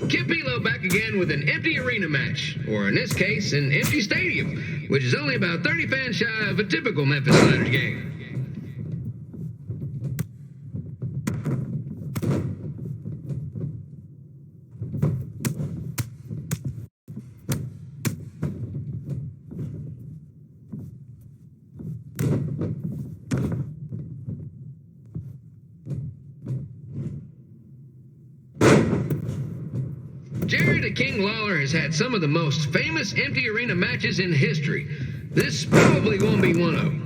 Kip Elo back again with an empty arena match, or in this case, an empty stadium, which is only about 30 fans shy of a typical Memphis Sliders game. Jerry the King Lawler has had some of the most famous empty arena matches in history. This probably won't be one of them.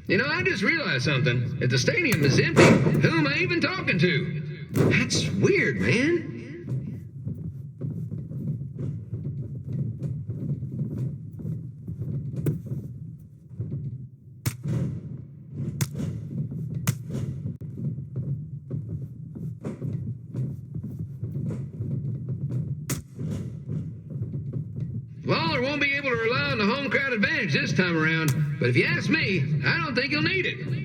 You know, I just realized something. If the stadium is empty, who am I even talking to? That's weird, man. Lawler won't be able to rely on the home crowd advantage this time around, but if you ask me, I don't think he'll need it.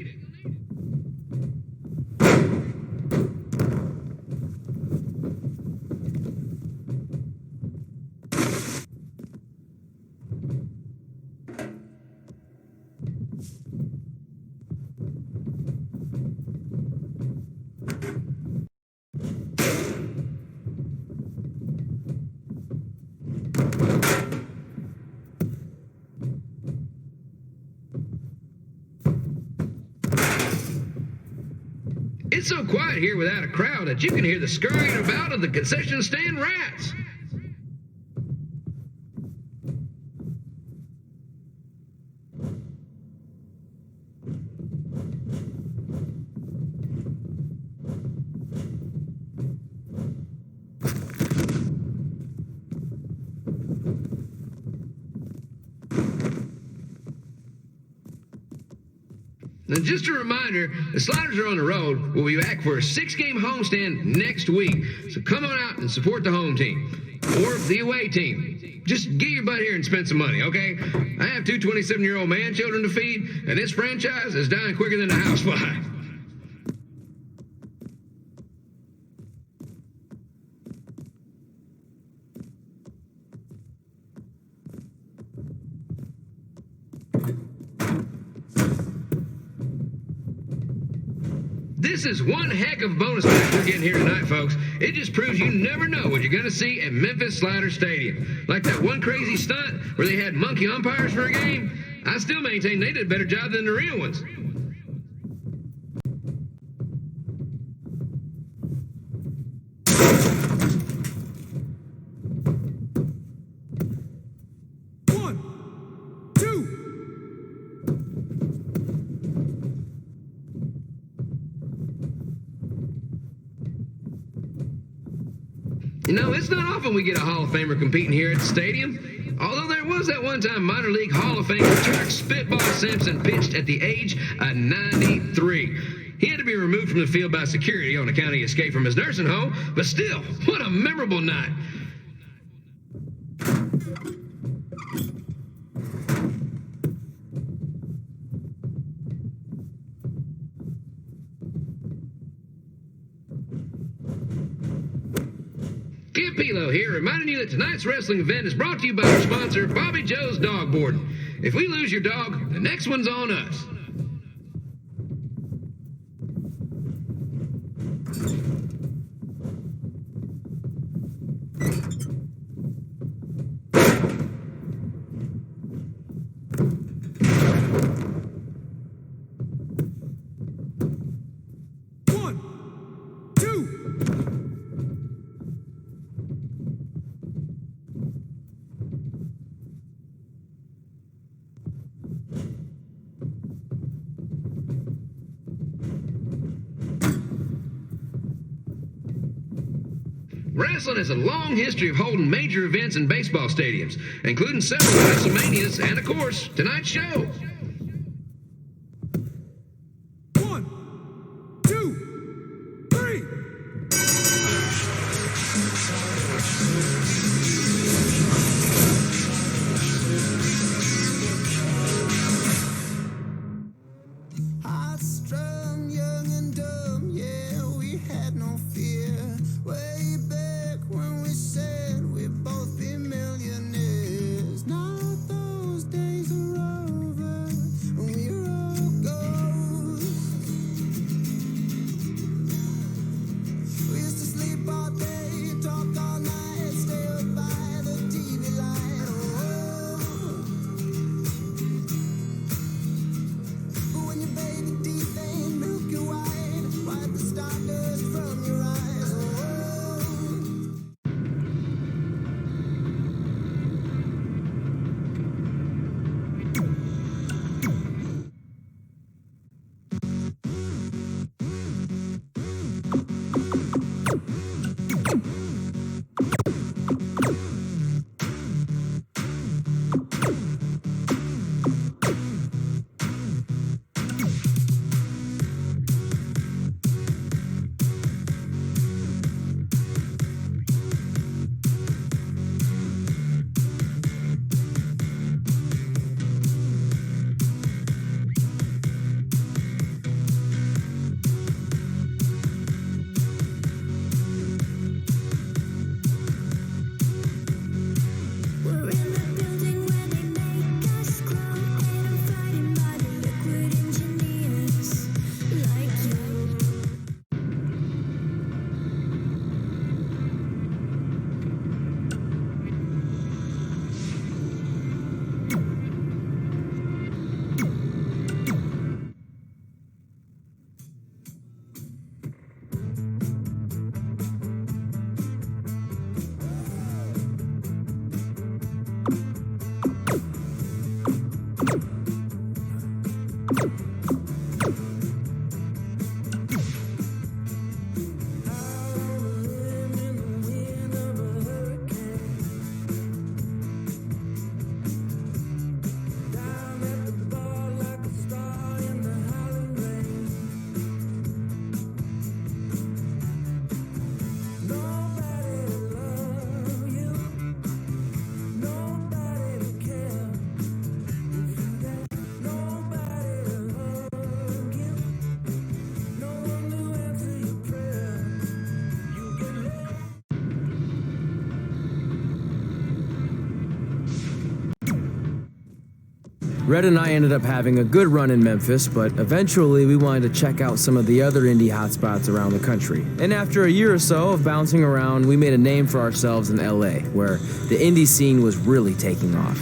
It's so quiet here without a crowd that you can hear the scurrying about of the concession stand rats. And just a reminder, the Sliders are on the road. We'll be back for a 6-game homestand next week. So come on out and support the home team. Or the away team. Just get your butt here and spend some money, okay? I have 2 27-year-old man-children to feed, and this franchise is dying quicker than a housefly. This is one heck of a bonus match we're getting here tonight, folks. It just proves you never know what you're going to see at Memphis Sliders Stadium. Like that one crazy stunt where they had monkey umpires for a game. I still maintain they did a better job than the real ones. You know, it's not often we get a Hall of Famer competing here at the stadium. Although there was that one time minor league Hall of Famer Turk Spitball Simpson pitched at the age of 93. He had to be removed from the field by security on account he escaped from his nursing home, but still, what a memorable night. Kip Elo here, reminding you that tonight's wrestling event is brought to you by our sponsor, Bobby Joe's Dog Boarding. If we lose your dog, the next one's on us. Wrestling has a long history of holding major events in baseball stadiums, including several WrestleManias and, of course, tonight's show. 1, 2, 3. Red and I ended up having a good run in Memphis, but eventually we wanted to check out some of the other indie hotspots around the country. And after a year or so of bouncing around, we made a name for ourselves in LA, where the indie scene was really taking off.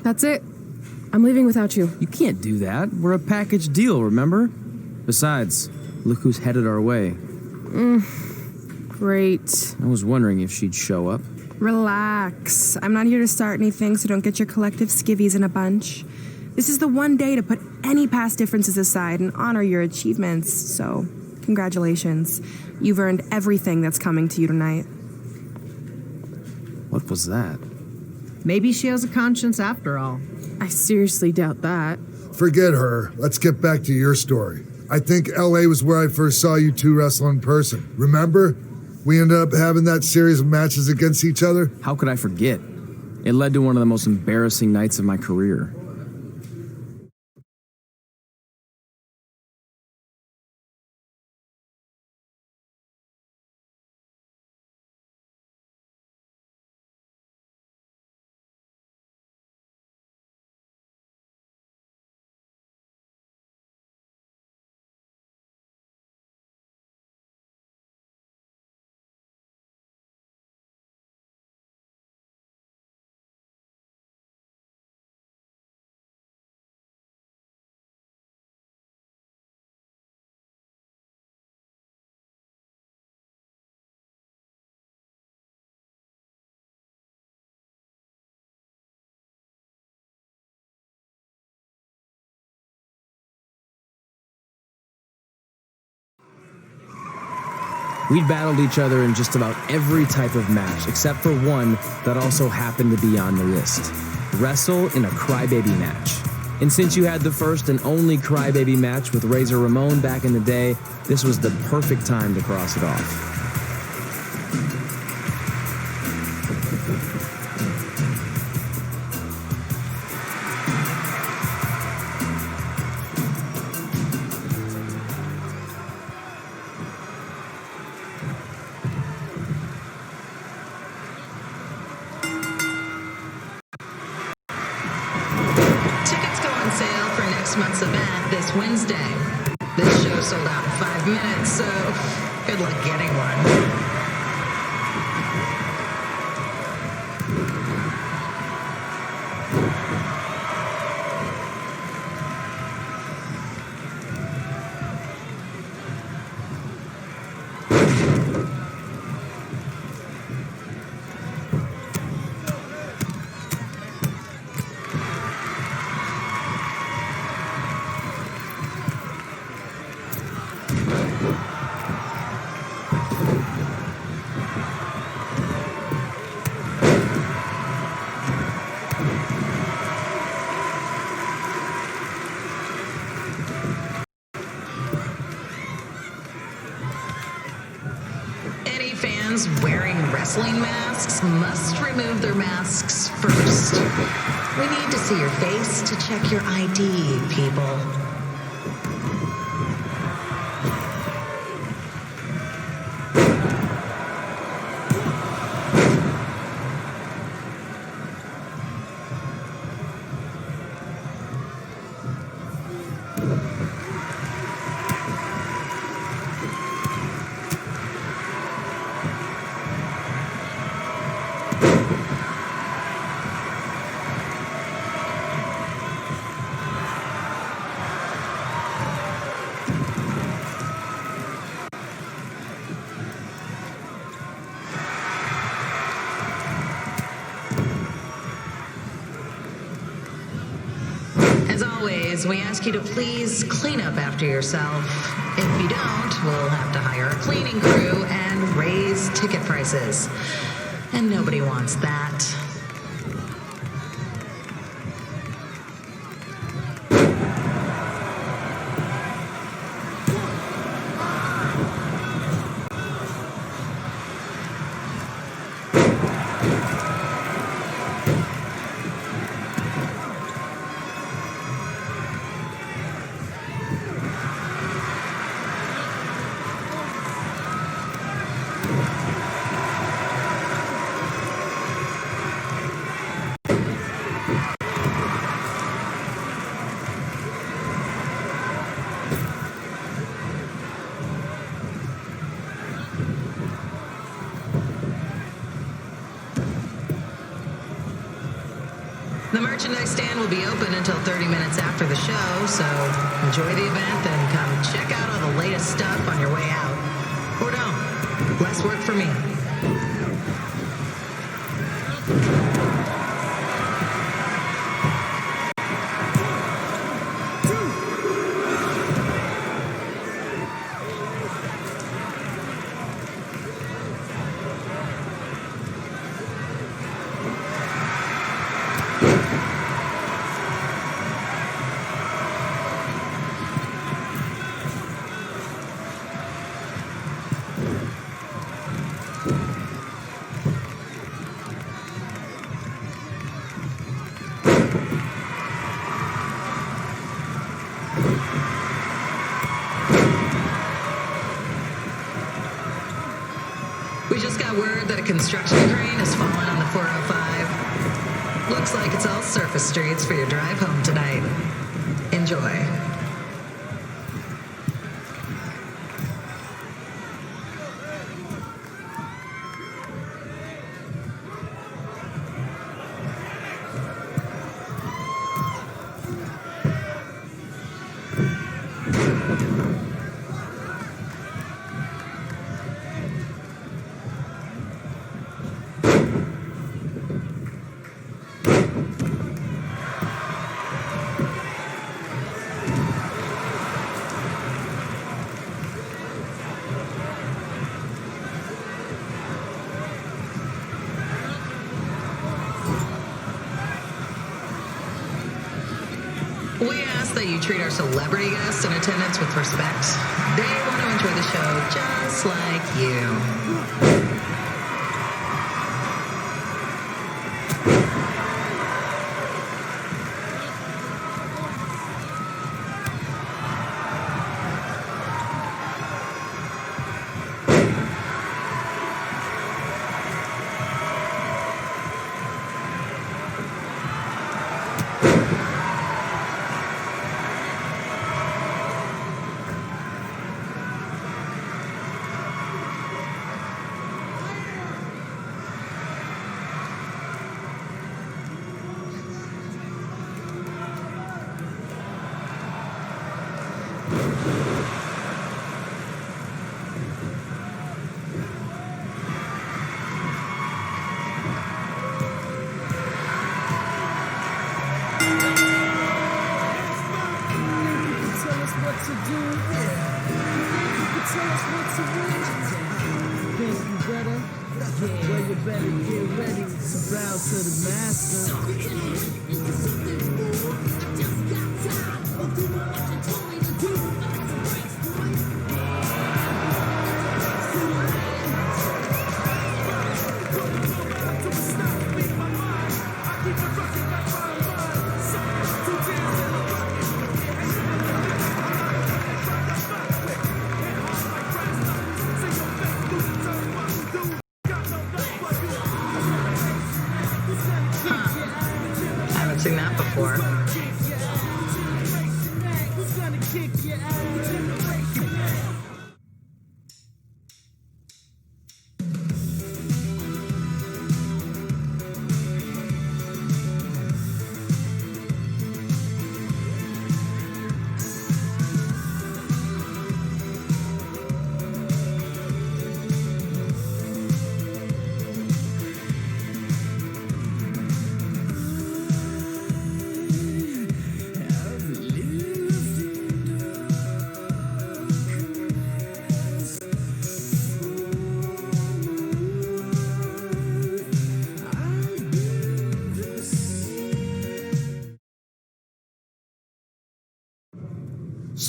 That's it. I'm leaving without you. You can't do that. We're a package deal, remember? Besides, look who's headed our way. Great. I was wondering if she'd show up. Relax. I'm not here to start anything, so don't get your collective skivvies in a bunch. This is the one day to put any past differences aside and honor your achievements, so congratulations. You've earned everything that's coming to you tonight. What was that? Maybe she has a conscience after all. I seriously doubt that. Forget her. Let's get back to your story. I think LA was where I first saw you two wrestle in person. Remember? We ended up having that series of matches against each other. How could I forget? It led to one of the most embarrassing nights of my career. We'd battled each other in just about every type of match, except for one that also happened to be on the list. Wrestle in a crybaby match. And since you had the first and only crybaby match with Razor Ramon back in the day, this was the perfect time to cross it off. Month's event this Wednesday. This show sold out in 5 minutes, so good luck getting one. Fans wearing wrestling masks must remove their masks first. We need to see your face to check your ID, people. days, we ask you to please clean up after yourself. If you don't, we'll have to hire a cleaning crew and raise ticket prices. And nobody wants that. The merchandise stand will be open until 30 minutes after the show, so enjoy the event and come check out all the latest stuff on your way out. Or don't. Less work for me. We just got word that a construction crane has fallen on the 405. Looks like it's all surface streets for your drive home tonight. Enjoy. We ask that you treat our celebrity guests in attendance with respect. They want to enjoy the show just like you. Seen that before.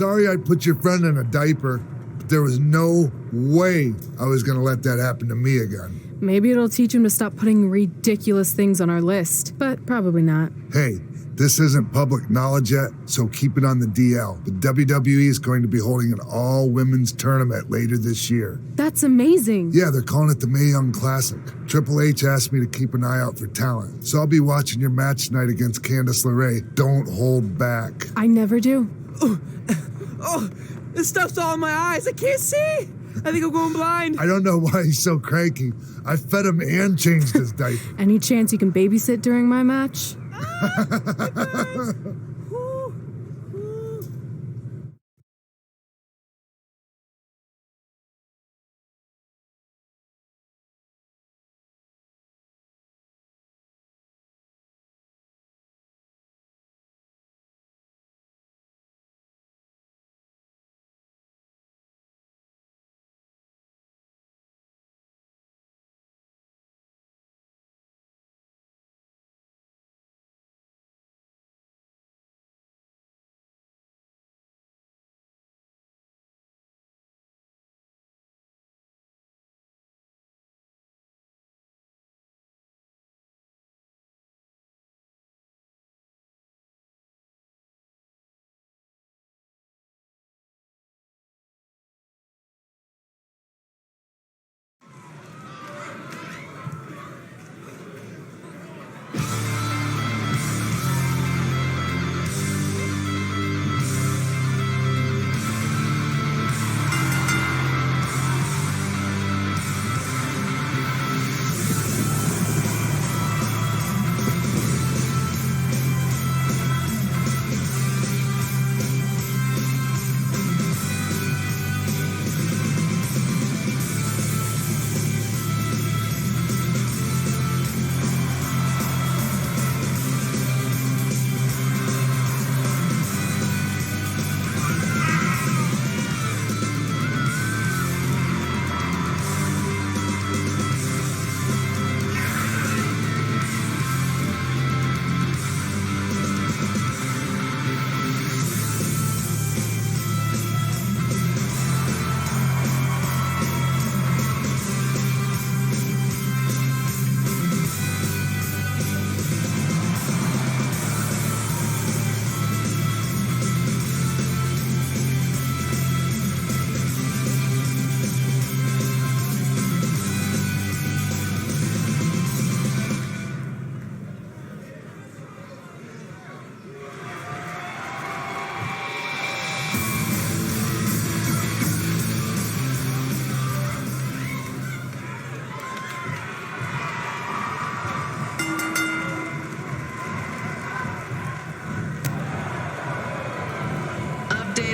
sorry I put your friend in a diaper, but there was no way I was gonna let that happen to me again. Maybe it'll teach him to stop putting ridiculous things on our list, but probably not. Hey, this isn't public knowledge yet, so keep it on the DL. The WWE is going to be holding an all-women's tournament later this year. That's amazing. Yeah, they're calling it the Mae Young Classic. Triple H asked me to keep an eye out for talent, so I'll be watching your match tonight against Candice LeRae. Don't hold back. I never do. Oh, this stuff's all in my eyes. I can't see. I think I'm going blind. I don't know why he's so cranky. I fed him and changed his diaper. Any chance you can babysit during my match?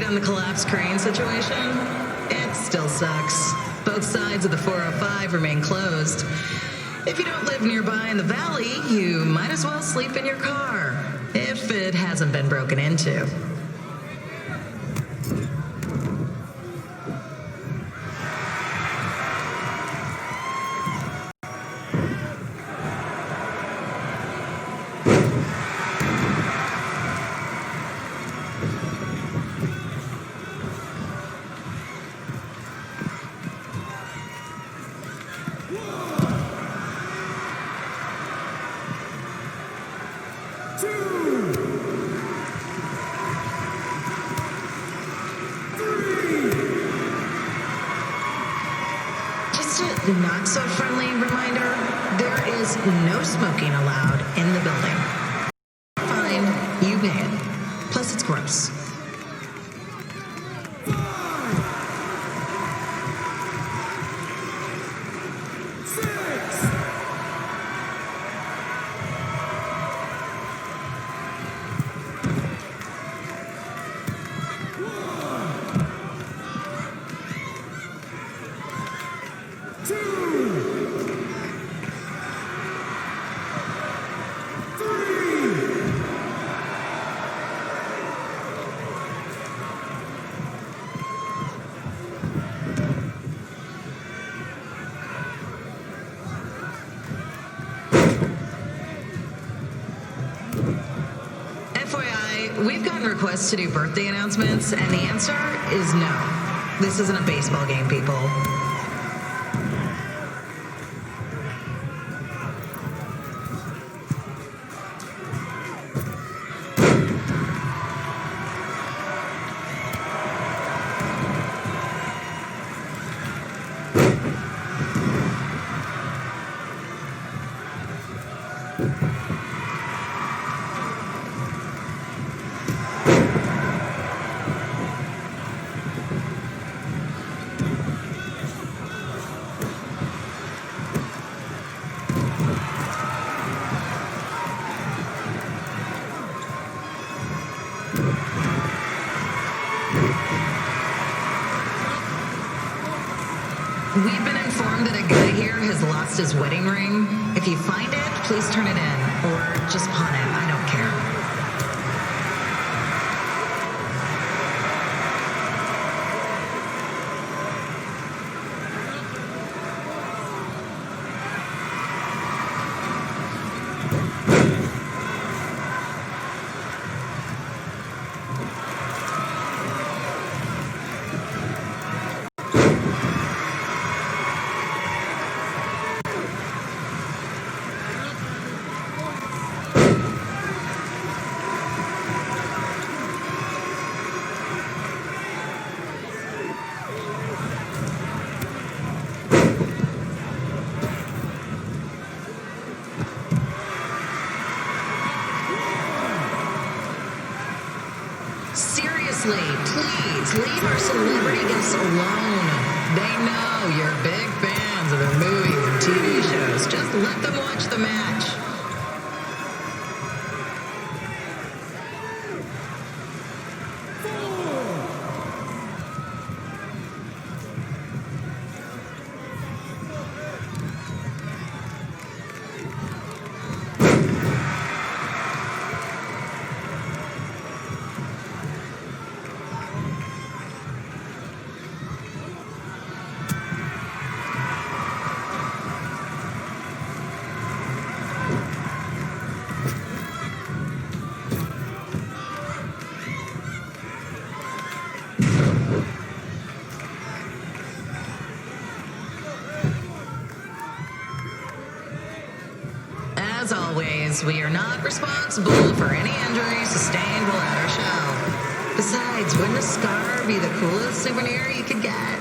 On the collapsed crane situation, it still sucks. Both sides of the 405 remain closed. If you don't live nearby in the valley, you might as well sleep in your car, if it hasn't been broken into. Not so friendly reminder, there is no smoking allowed in the building. Fine, you pay it. Plus it's gross. We've got gotten requests to do birthday announcements, and the answer is no. This isn't a baseball game, people. We've been informed that a guy here has lost his wedding ring. If you find it, please turn it in, or just pawn it. I don't care. Seriously, please leave our celebrity guests alone. They know you're big fans of their movies and TV shows. Just let them watch the match. As always, we are not responsible for any injuries sustained while at our show. Besides, wouldn't a scar be the coolest souvenir you could get?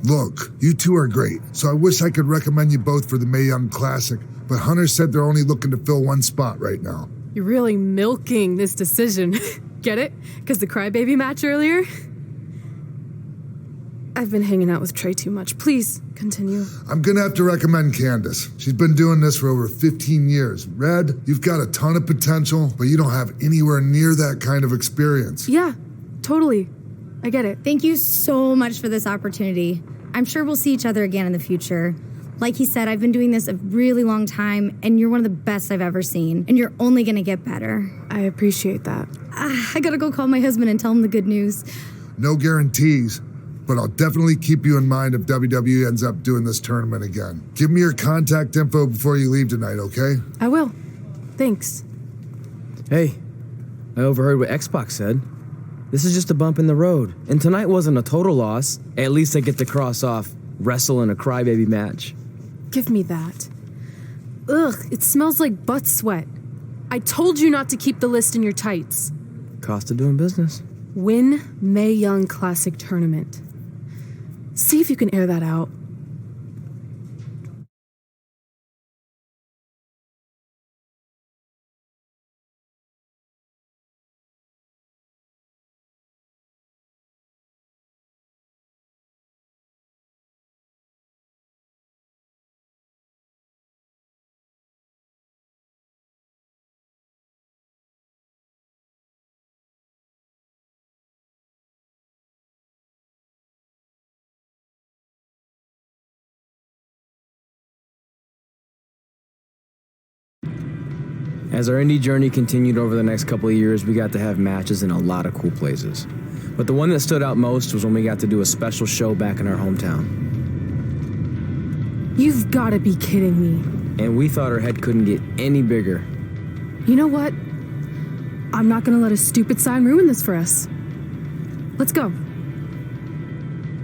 Look, you two are great, so I wish I could recommend you both for the Mae Young Classic, but Hunter said they're only looking to fill one spot right now. You're really milking this decision. Get it? Because the crybaby match earlier? I've been hanging out with Trey too much. Please, continue. I'm gonna have to recommend Candace. She's been doing this for over 15 years. Red, you've got a ton of potential, but you don't have anywhere near that kind of experience. Yeah, totally. I get it. Thank you so much for this opportunity. I'm sure we'll see each other again in the future. Like he said, I've been doing this a really long time, and you're one of the best I've ever seen, and you're only gonna get better. I appreciate that. I gotta go call my husband and tell him the good news. No guarantees, but I'll definitely keep you in mind if WWE ends up doing this tournament again. Give me your contact info before you leave tonight, okay? I will. Thanks. Hey, I overheard what Xbox said. This is just a bump in the road. And tonight wasn't a total loss. At least I get to cross off wrestle in a crybaby match. Give me that. Ugh, it smells like butt sweat. I told you not to keep the list in your tights. Cost of doing business. Win Mae Young Classic Tournament. See if you can air that out. As our indie journey continued over the next couple of years, we got to have matches in a lot of cool places. But the one that stood out most was when we got to do a special show back in our hometown. You've got to be kidding me. And we thought our head couldn't get any bigger. You know what? I'm not going to let a stupid sign ruin this for us. Let's go.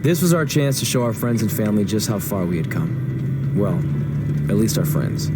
This was our chance to show our friends and family just how far we had come. Well, at least our friends.